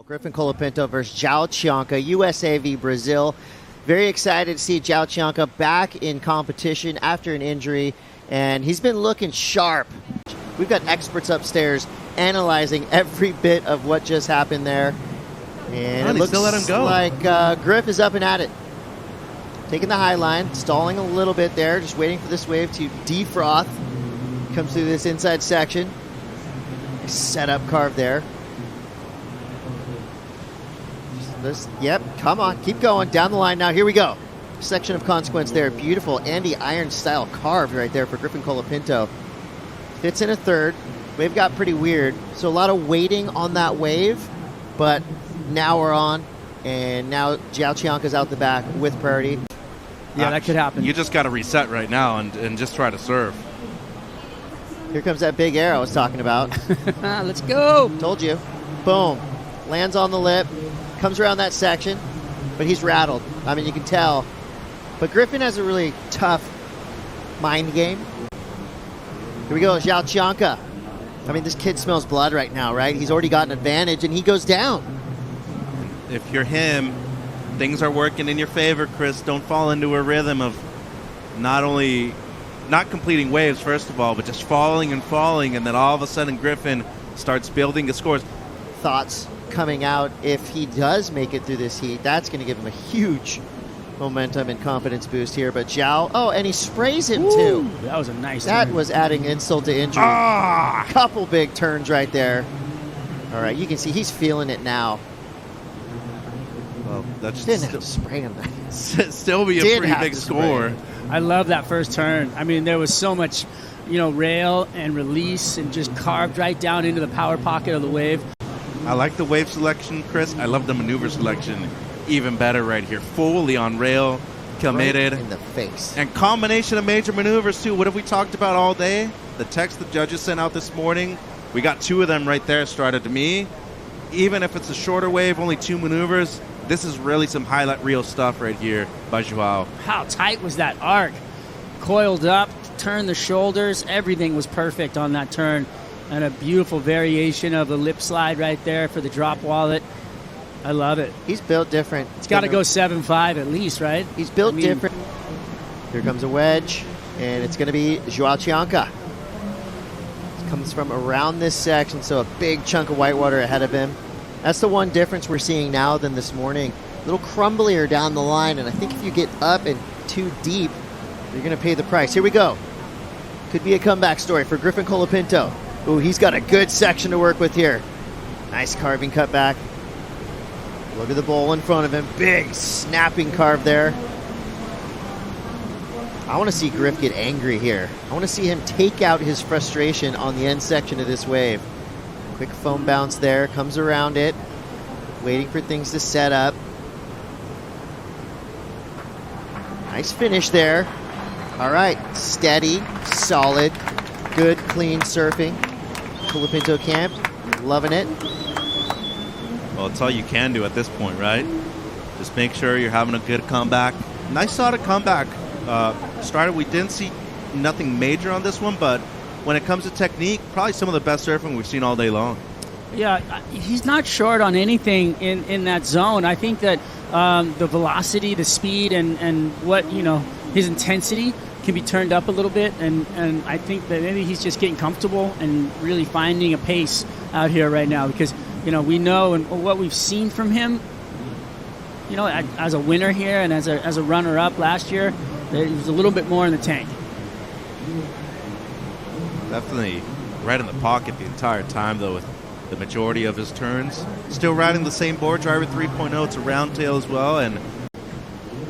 Griffin Colapinto versus Joao Chianca, USA v Brazil. Very excited to see Joao Chianca back in competition after an injury, and he's been looking sharp. We've got experts upstairs analyzing every bit of what just happened there. And it looks still let him go. like Griff is up and at it. Taking the high line, stalling a little bit there, just waiting for this wave to defroth. Comes through this inside section. Setup carve there. Yep, come on, keep going, down the line now, here we go. Section of consequence there, beautiful Andy Iron style carved right there for Griffin Colapinto. Fits in a third, wave got pretty weird, so a lot of waiting on that wave, but now we're on, and now Joao Chianca's out the back with priority. Yeah, that could happen. You just got to reset right now and just try to serve. Here comes that big air I was talking about. Let's go. Told you. Boom. Lands on the lip. Comes around that section, but he's rattled. I mean, you can tell. But Griffin has a really tough mind game. Here we go, Joao Chianca. I mean, this kid smells blood right now, right? He's already got an advantage, and he goes down. If you're him, things are working in your favor, Chris. Don't fall into a rhythm of not completing waves, first of all, but just falling, and then all of a sudden Griffin starts building his scores. Thoughts coming out if he does make it through this heat. That's going to give him a huge momentum and confidence boost here. But Joao, oh, and he sprays him too. That was a nice That turn. was adding insult to injury. Couple big turns right there. All right, you can see he's feeling it now. Well, that just Didn't have to spray him. still be a pretty big score. I love that first turn. I mean, there was so much, rail and release and just carved right down into the power pocket of the wave. I like the wave selection, Chris. I love the maneuver selection even better right here. Fully on rail, committed. Right in the face. And combination of major maneuvers, too. What have we talked about all day? The text the judges sent out this morning. We got two of them right there, started to me. Even if it's a shorter wave, only two maneuvers, this is really some highlight reel stuff right here by Joao. How tight was that arc? Coiled up, turned the shoulders. Everything was perfect on that turn. And a beautiful variation of the lip slide right there for the drop wallet. I love it. He's built different. It's got to go 7.5 at least, right? He's built different. Here comes a wedge, and it's going to be Joao Chianca. It comes from around this section, so a big chunk of whitewater ahead of him. That's the one difference we're seeing now than this morning. A little crumblier down the line, and I think if you get up and too deep, you're going to pay the price. Here we go. Could be a comeback story for Griffin Colapinto. Ooh, he's got a good section to work with here. Nice carving cut back. Look at the bowl in front of him. Big snapping carve there. I want to see Griff get angry here. I want to see him take out his frustration on the end section of this wave. Quick foam bounce there. Comes around it. Waiting for things to set up. Nice finish there. All right. Steady. Solid. Good, clean surfing. Colapinto camp, loving it. Well, it's all you can do at this point, right? Just make sure you're having a good comeback. Nice solid comeback. We didn't see nothing major on this one, but when it comes to technique, probably some of the best surfing we've seen all day long. Yeah, he's not short on anything in that zone. I think that the velocity, the speed, and what, his intensity can be turned up a little bit, and I think that maybe he's just getting comfortable and really finding a pace out here right now, because we know and what we've seen from him, as a winner here and as a runner-up last year, there was a little bit more in the tank. Definitely right in the pocket the entire time, though, with the majority of his turns. Still riding the same board driver 3.0. It's a round tail as well, and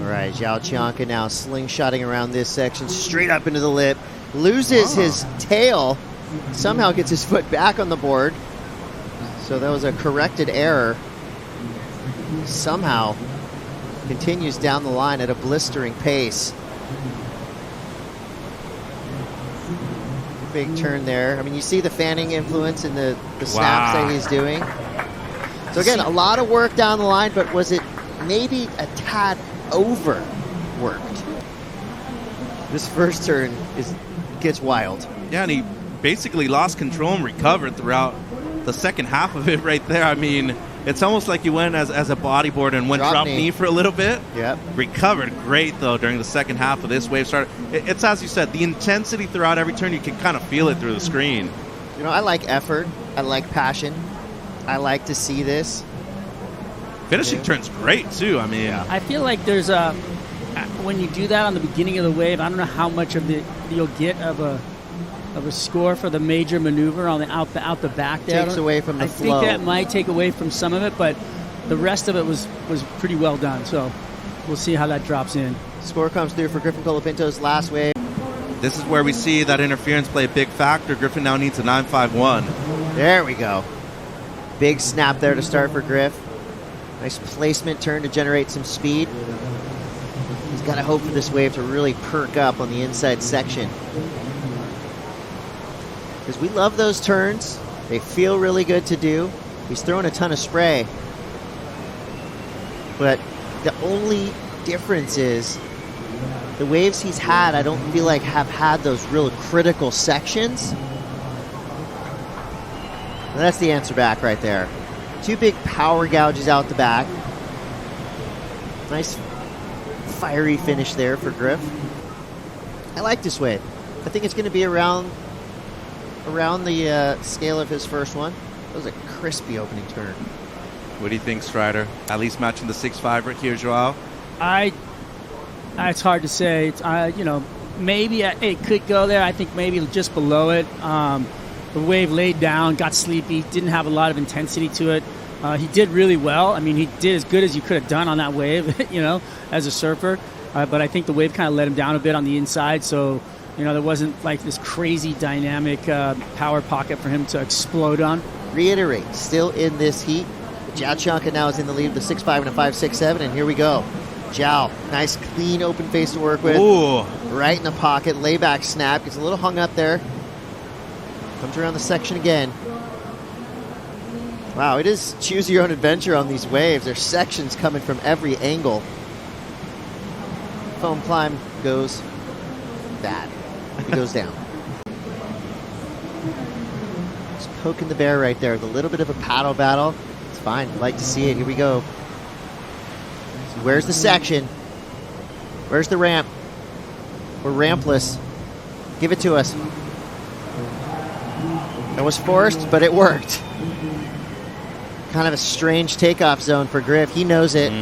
all right, Joao Chianca now slingshotting around this section, straight up into the lip. Loses his tail. Somehow gets his foot back on the board. So that was a corrected error. Somehow continues down the line at a blistering pace. Big turn there. I mean, you see the fanning influence in the snaps that he's doing. So again, a lot of work down the line, but was it maybe a tad overworked? This first turn gets wild. Yeah, and he basically lost control and recovered throughout the second half of it right there. I mean, It's almost like you went as a bodyboarder and went drop knee for a little bit. Yep. Recovered great, though, during the second half of this wave start. It's, as you said, the intensity throughout every turn, you can kind of feel it through the screen. You know, I like effort. I like passion. I like to see this. Finishing turn's great, too. I mean, I feel like there's a, when you do that on the beginning of the wave, I don't know how much of you'll get of a score for the major maneuver on the out the back there. Takes away from the flow. I think that might take away from some of it, but the rest of it was pretty well done. So we'll see how that drops in. Score comes through for Griffin Colapinto's last wave. this is where we see that interference play a big factor. Griffin now needs a 9.51. There we go. Big snap there to start for Griff. Nice placement turn to generate some speed. He's got to hope for this wave to really perk up on the inside section. Because we love those turns. They feel really good to do. He's throwing a ton of spray. But the only difference is the waves he's had, I don't feel like have had those real critical sections. And that's the answer back right there. Two big power gouges out the back. Nice fiery finish there for Griff. I like this wave. I think it's going to be around the scale of his first one. That was a crispy opening turn. What do you think, Strider? At least matching the 6.5 right here, Joao? It's hard to say. Maybe it could go there. I think maybe just below it. The wave laid down, got sleepy, didn't have a lot of intensity to it. He did really well. I mean, he did as good as you could have done on that wave, as a surfer. But I think the wave kind of let him down a bit on the inside. So, there wasn't like this crazy dynamic power pocket for him to explode on. Reiterate, still in this heat. J.Chianca now is in the lead with a 6.5 and a 5.67, and here we go. Joao, nice clean open face to work with. Ooh. Right in the pocket, layback snap, gets a little hung up there. Comes around the section again. Wow, it is choose your own adventure on these waves. There's sections coming from every angle. Foam climb goes bad. It goes down. Just poking the bear right there with a little bit of a paddle battle. It's fine. I'd like to see it. Here we go. So where's the section? Where's the ramp? We're rampless. Give it to us. That was forced, but it worked. Kind of a strange takeoff zone for Griff. He knows it.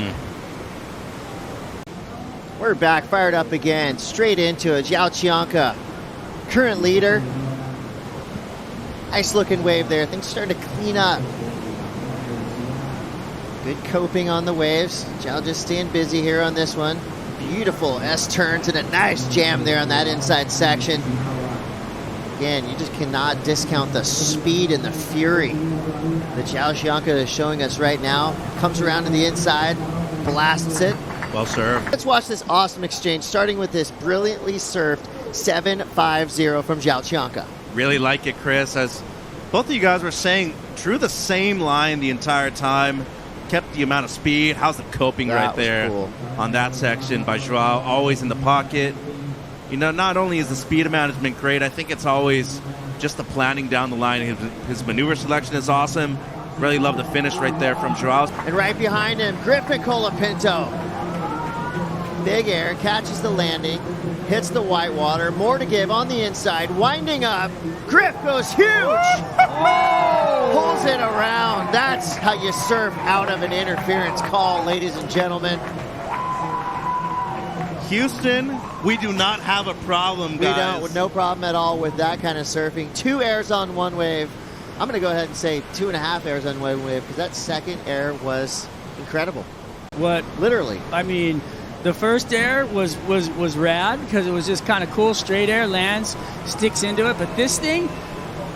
We're back, fired up again. Straight into it. J.Chianca, current leader. Nice looking wave there. Things starting to clean up. Good coping on the waves. Joao just staying busy here on this one. Beautiful S-turns and a nice jam there on that inside section. Again, you just cannot discount the speed and the fury that J.Chianca is showing us right now. Comes around to the inside, blasts it. Well served. Let's watch this awesome exchange, starting with this brilliantly served 7.50 from J.Chianca. Really like it, Chris. As both of you guys were saying, drew the same line the entire time, kept the amount of speed. How's the coping right there on that section by Joao? Always in the pocket. Not only is the speed management great, I think it's always just the planning down the line. His maneuver selection is awesome. Really love the finish right there from Joao. And right behind him, Griffin Colapinto. Big air, catches the landing, hits the whitewater. More to give on the inside, winding up. Griff goes huge. Pulls it around. That's how you surf out of an interference call, ladies and gentlemen. Houston, we do not have a problem, guys. We don't, no problem at all with that kind of surfing. 2 airs on one wave. I'm going to go ahead and say 2.5 airs on one wave because that second air was incredible. What? Literally. I mean, the first air was rad because it was just kind of cool. Straight air, lands, sticks into it. But this thing,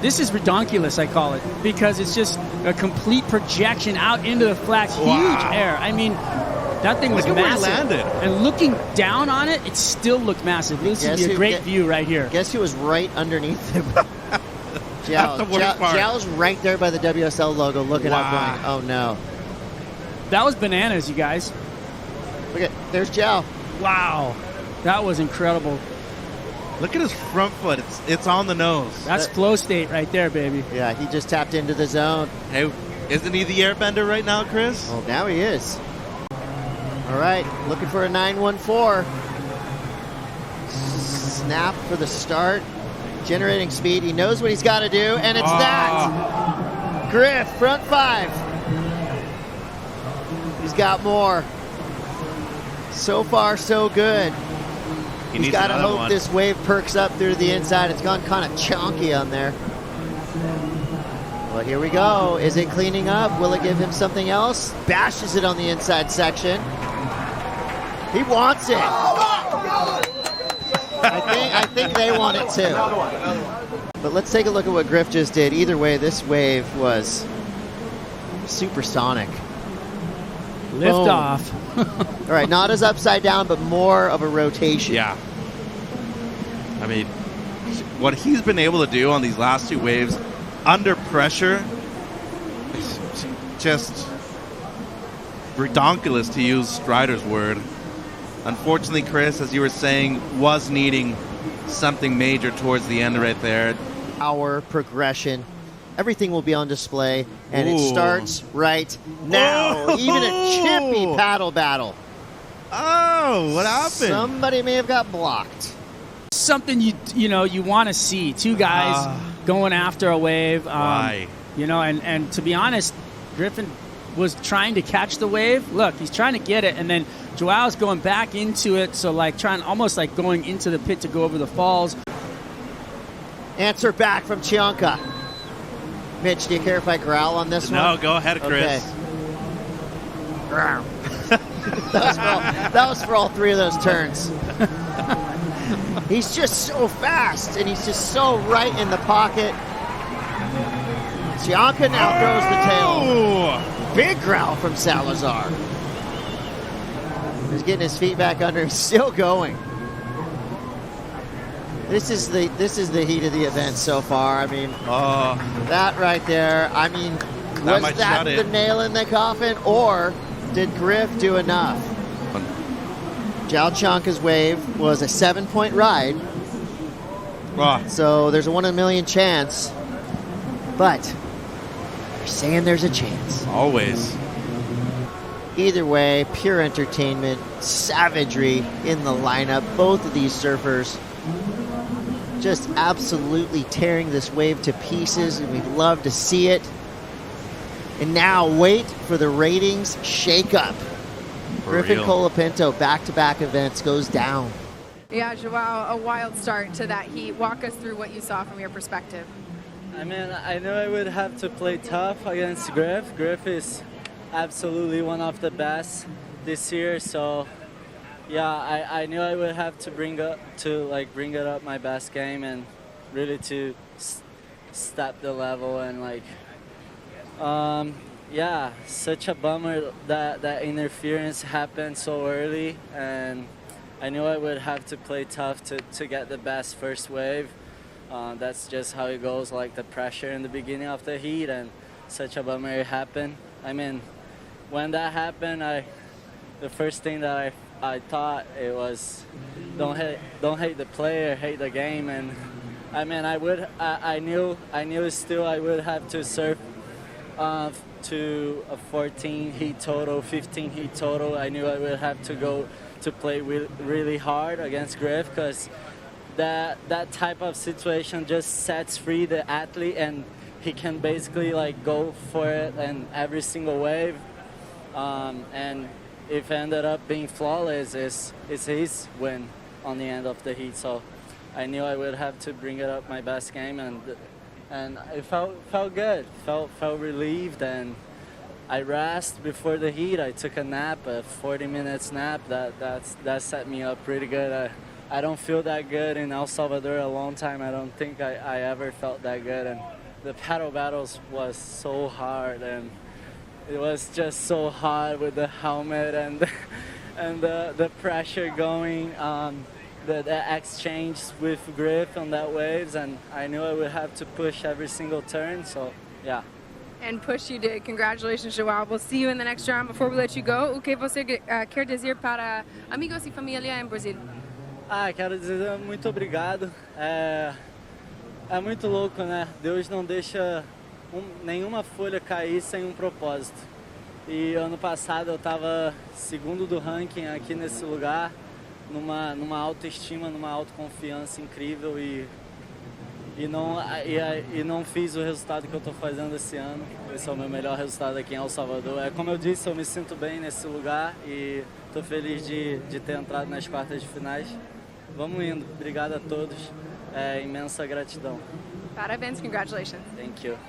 this is redonkulous, I call it, because it's just a complete projection out into the flats. Huge air. I mean, that thing was massive. Where he landed. And looking down on it, it still looked massive. This would be a great view right here. Guess who was right underneath him? Joao's right there by the WSL logo looking up going, oh no. That was bananas, you guys. Look at, there's Joao. Wow. That was incredible. Look at his front foot. It's on the nose. That's flow state right there, baby. Yeah, he just tapped into the zone. Hey, Isn't he the airbender right now, Chris? Well, now he is. All right, looking for a 914. Snap for the start. Generating speed. He knows what he's got to do, and it's that. Griff, front 5. He's got more. So far, so good. He's got to hope this wave perks up through the inside. It's gone kind of chunky on there. Well, here we go. Is it cleaning up? Will it give him something else? Bashes it on the inside section. He wants it. I think they want it too. But let's take a look at what Griff just did. Either way, this wave was supersonic. Lift off. All right, not as upside down, but more of a rotation. Yeah. I mean, what he's been able to do on these last 2 waves under pressure is just redonkulous, to use Strider's word. Unfortunately, Chris, as you were saying, was needing something major towards the end right there. Our progression. Everything will be on display, and it starts right now. Even a chippy paddle battle. Oh, what happened? Somebody may have got blocked. Something you want to see. 2 guys going after a wave. Why? And to be honest, Griffin was trying to catch the wave. Look, he's trying to get it, and then Joao's going back into it, so almost like going into the pit to go over the falls. Answer back from Chianca. Mitch, do you care if I growl on this one? No, go ahead, Chris. Okay. that was for all 3 of those turns. He's just so fast, and he's just so right in the pocket. Chianca now throws the tail. Big growl from Salazar. He's getting his feet back under him, still going. This is the heat of the event so far. I mean, that right there. I mean, was that the nail in the coffin, or did Griff do enough? J.Chianca's wave was a 7-point ride, so there's a 1 in a million chance. But they're saying there's a chance. Always. Either way, pure entertainment, savagery in the lineup. Both of these surfers just absolutely tearing this wave to pieces, and we'd love to see it. And now wait for the ratings shake-up. Griffin Colapinto, back-to-back events, goes down. Yeah, Joao, a wild start to that heat. Walk us through what you saw from your perspective. I mean, I knew I would have to play tough against Griff. Griff is absolutely one of the best this year, so yeah, I knew I would have to bring it up my best game and really to step the level and yeah, such a bummer that interference happened so early, and I knew I would have to play tough to get the best first wave. That's just how it goes, like the pressure in the beginning of the heat, and such a bummer it happened. I mean, when that happened, the first thing that I thought it was don't hate the player, hate the game, and I mean I knew still I would have to surf to a 14 heat total, 15 heat total. I knew I would have to go to play really hard against Griff, because that type of situation just sets free the athlete, and he can basically go for it in every single wave. And if it ended up being flawless, it's his win on the end of the heat. So I knew I would have to bring it up my best game, and it felt good, felt relieved, and I rested before the heat. I took a nap, a 40-minute nap. That set me up pretty good. I don't feel that good in El Salvador a long time. I don't think I ever felt that good, and the paddle battles was so hard, and it was just so hot with the helmet and the pressure going. The exchange with Griff on that waves, and I knew I would have to push every single turn, so yeah. And push you did. Congratulations, Joao. We'll see you in the next round. Before we let you go, o que você quer dizer para amigos e família em Brasil? Quero dizer muito obrigado. É muito louco, né? Deus não deixa nenhuma folha cair sem um propósito. E ano passado eu estava segundo do ranking aqui nesse lugar, numa autoestima, numa autoconfiança incrível e não fiz o resultado que eu estou fazendo esse ano. Esse é o meu melhor resultado aqui em El Salvador. Como eu disse, eu me sinto bem nesse lugar e estou feliz de ter entrado nas quartas de finais. Vamos indo. Obrigado a todos. Imensa gratidão. Parabéns, congratulations. Thank you.